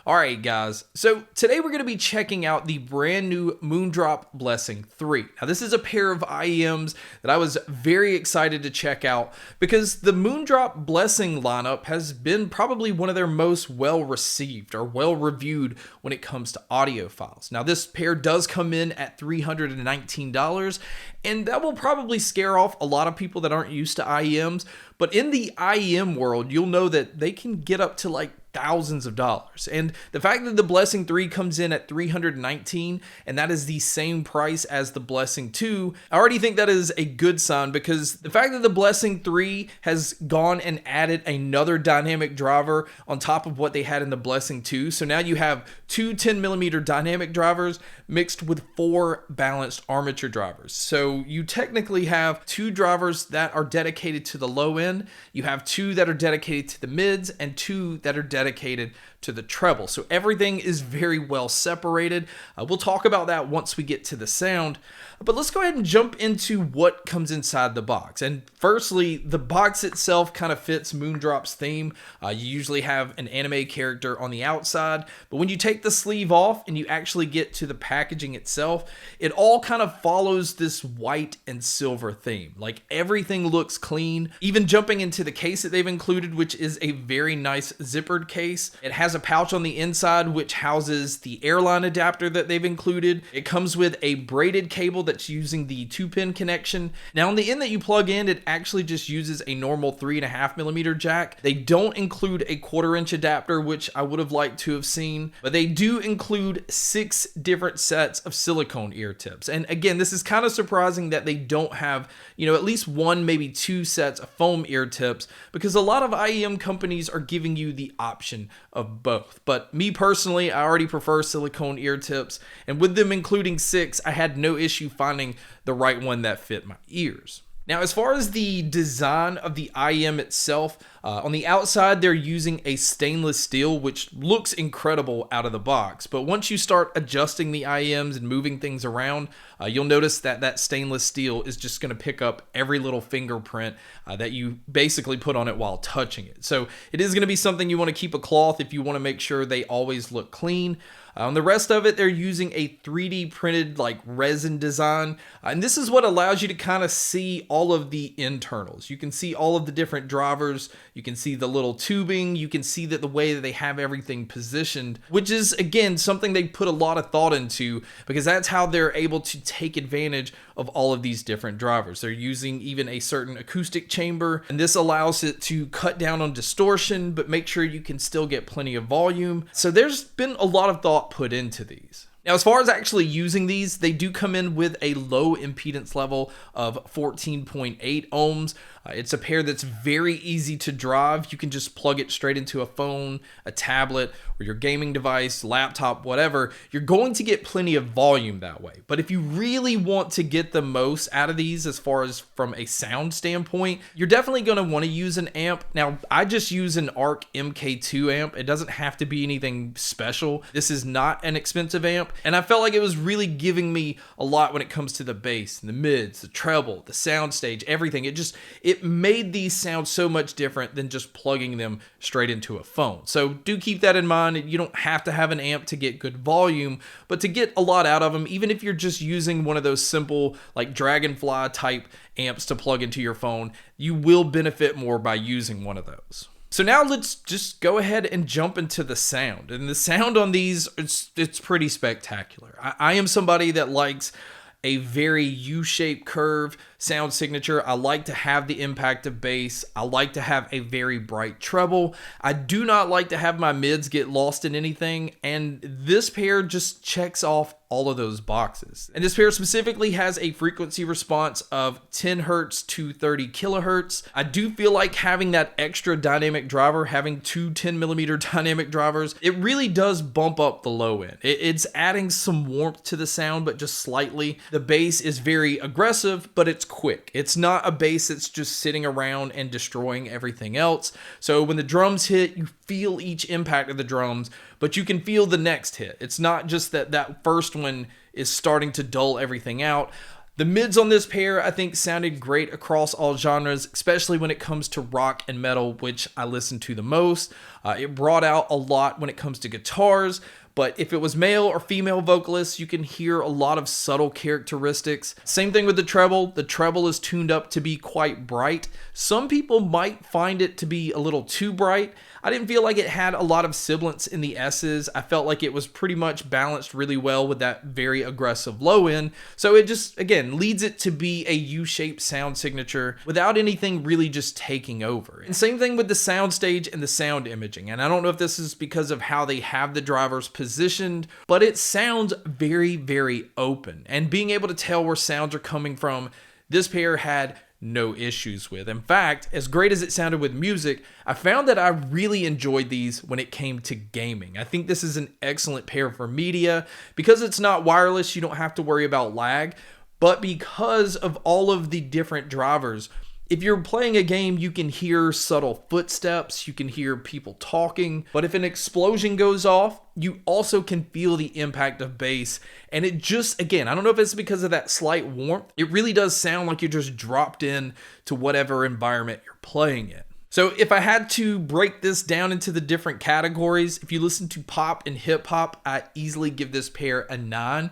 Alright guys, so today we're going to be checking out the brand new Moondrop Blessing 3. Now this is a pair of IEMs that I was very excited to check out because the Moondrop Blessing lineup has been probably one of their most well received or well reviewed when it comes to audiophiles. Now this pair does come in at $319 and that will probably scare off a lot of people that aren't used to IEMs, but in the IEM world you'll know that they can get up to like thousands of dollars. And the fact that the Blessing 3 comes in at $319 and that is the same price as the Blessing 2, I already think that is a good sign, because the fact that the Blessing 3 has gone and added another dynamic driver on top of what they had in the Blessing 2. So now you have two 10mm dynamic drivers mixed with 4 balanced armature drivers. So you technically have 2 drivers that are dedicated to the low end, you have 2 that are dedicated to the mids, and 2 that are dedicated to the treble. So everything is very well separated. We'll talk about that once we get to the sound. But let's go ahead and jump into what comes inside the box. And firstly, the box itself kind of fits Moondrop's theme. You usually have an anime character on the outside, but when you take the sleeve off and you actually get to the packaging itself, it all kind of follows this white and silver theme. Like everything looks clean. Even jumping into the case that they've included, which is a very nice zippered case. It has a pouch on the inside which houses the airline adapter that they've included. It comes with a braided cable that's using the 2-pin connection. Now on the end that you plug in, it actually just uses a normal 3.5mm jack. They don't include a 1/4" adapter, which I would have liked to have seen, but they do include 6 different sets of silicone ear tips. And again, this is kind of surprising that they don't have, at least 1, maybe 2 sets of foam ear tips, because a lot of IEM companies are giving you the option of both. But me personally, I already prefer silicone ear tips, and with them including 6, I had no issue finding the right one that fit my ears. Now, as far as the design of the IEM itself, on the outside, they're using a stainless steel, which looks incredible out of the box. But once you start adjusting the IEMs and moving things around, you'll notice that that stainless steel is just going to pick up every little fingerprint that you basically put on it while touching it. So it is going to be something you want to keep a cloth if you want to make sure they always look clean. On the rest of it, they're using a 3D printed like resin design. And this is what allows you to kind of see all of the internals. You can see all of the different drivers. You can see the little tubing. You can see that the way that they have everything positioned, which is, again, something they put a lot of thought into, because that's how they're able to take advantage of all of these different drivers. They're using even a certain acoustic chamber, and this allows it to cut down on distortion, but make sure you can still get plenty of volume. So there's been a lot of thought put into these. Now, as far as actually using these, they do come in with a low impedance level of 14.8 ohms. It's a pair that's very easy to drive. You can just plug it straight into a phone, a tablet, or your gaming device, laptop, whatever. You're going to get plenty of volume that way. But if you really want to get the most out of these as far as from a sound standpoint, you're definitely going to want to use an amp. Now, I just use an ARC MK2 amp. It doesn't have to be anything special. This is not an expensive amp. And I felt like it was really giving me a lot when it comes to the bass, and the mids, the treble, the sound stage, everything. It made these sound so much different than just plugging them straight into a phone. So do keep that in mind. You don't have to have an amp to get good volume, but to get a lot out of them, even if you're just using one of those simple like Dragonfly type amps to plug into your phone, you will benefit more by using one of those. So now let's just go ahead and jump into the sound. And the sound on these, it's pretty spectacular. I am somebody that likes a very U-shaped curve sound signature. I like to have the impact of bass. I like to have a very bright treble. I do not like to have my mids get lost in anything, and this pair just checks off all of those boxes. And this pair specifically has a frequency response of 10 hertz to 30 kilohertz. I do feel like having that extra dynamic driver, having 2 10mm dynamic drivers, it really does bump up the low end. It's adding some warmth to the sound, but just slightly. The bass is very aggressive, but it's quick. It's not a bass that's just sitting around and destroying everything else. So when the drums hit, you feel each impact of the drums, but you can feel the next hit. It's not just that first one is starting to dull everything out. The mids on this pair, I think, sounded great across all genres, especially when it comes to rock and metal, which I listen to the most. It brought out a lot when it comes to guitars, but if it was male or female vocalists, you can hear a lot of subtle characteristics. Same thing with the treble. The treble is tuned up to be quite bright. Some people might find it to be a little too bright. I didn't feel like it had a lot of sibilance in the S's. I felt like it was pretty much balanced really well with that very aggressive low end. So it just, again, leads it to be a U-shaped sound signature without anything really just taking over. And same thing with the soundstage and the sound imaging. And I don't know if this is because of how they have the drivers positioned, but it sounds very, very open. And being able to tell where sounds are coming from, this pair had no issues with. In fact, as great as it sounded with music, I found that I really enjoyed these when it came to gaming. I think this is an excellent pair for media. Because it's not wireless, you don't have to worry about lag, but because of all of the different drivers, if you're playing a game, you can hear subtle footsteps, you can hear people talking, but if an explosion goes off, you also can feel the impact of bass. And it just, again, I don't know if it's because of that slight warmth, it really does sound like you're just dropped in to whatever environment you're playing in. So if I had to break this down into the different categories, if you listen to pop and hip hop, I easily give this pair a 9.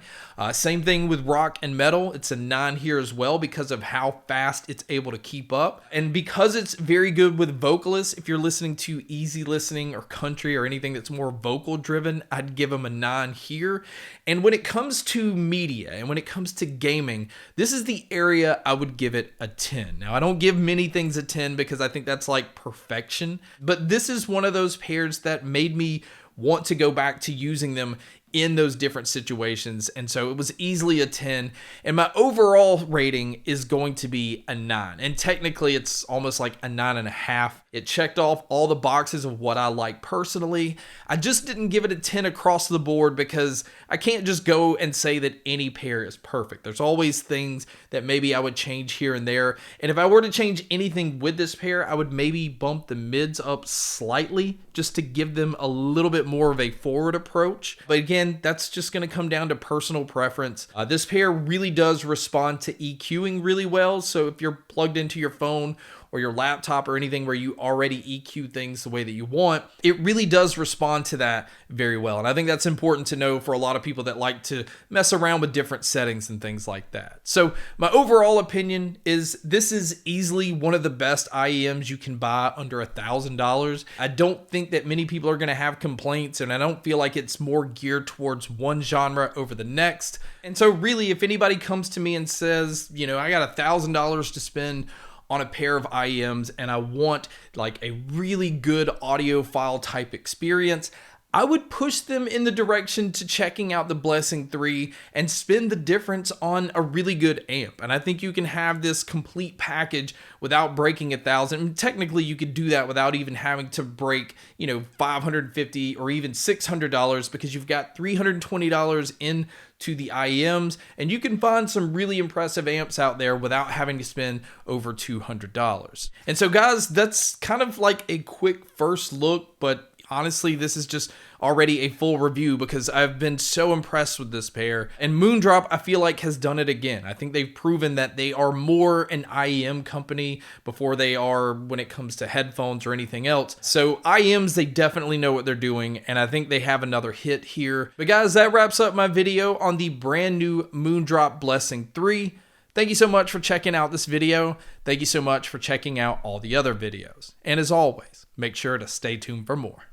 Same thing with rock and metal. It's a 9 here as well because of how fast it's able to keep up. And because it's very good with vocalists, if you're listening to easy listening or country or anything that's more vocal driven, I'd give them a 9 here. And when it comes to media and when it comes to gaming, this is the area I would give it a 10. Now, I don't give many things a 10 because I think that's like perfection, but this is one of those pairs that made me want to go back to using them in those different situations. And so it was easily a 10. And my overall rating is going to be a 9. And technically it's almost like a 9.5. It checked off all the boxes of what I like personally. I just didn't give it a 10 across the board because I can't just go and say that any pair is perfect. There's always things that maybe I would change here and there. And if I were to change anything with this pair, I would maybe bump the mids up slightly just to give them a little bit more of a forward approach. But again, that's just going to come down to personal preference. This pair really does respond to EQing really well. So if you're plugged into your phone or your laptop or anything where you already EQ things the way that you want, it really does respond to that very well. And I think that's important to know for a lot of people that like to mess around with different settings and things like that. So my overall opinion is this is easily one of the best IEMs you can buy under $1,000. I don't think that many people are going to have complaints, and I don't feel like it's more geared towards one genre over the next. And so really, if anybody comes to me and says, you know, I got $1,000 to spend on a pair of IEMs and I want like a really good audiophile type experience, I would push them in the direction to checking out the Blessing 3 and spend the difference on a really good amp. And I think you can have this complete package without breaking $1,000. And technically, you could do that without even having to break, you know, $550 or even $600 because you've got $320 into the IEMs, and you can find some really impressive amps out there without having to spend over $200. And so, guys, that's kind of like a quick first look, but honestly, this is just already a full review because I've been so impressed with this pair. And Moondrop, I feel like, has done it again. I think they've proven that they are more an IEM company before they are when it comes to headphones or anything else. So IEMs, they definitely know what they're doing, and I think they have another hit here. But guys, that wraps up my video on the brand new Moondrop Blessing 3. Thank you so much for checking out this video. Thank you so much for checking out all the other videos. And as always, make sure to stay tuned for more.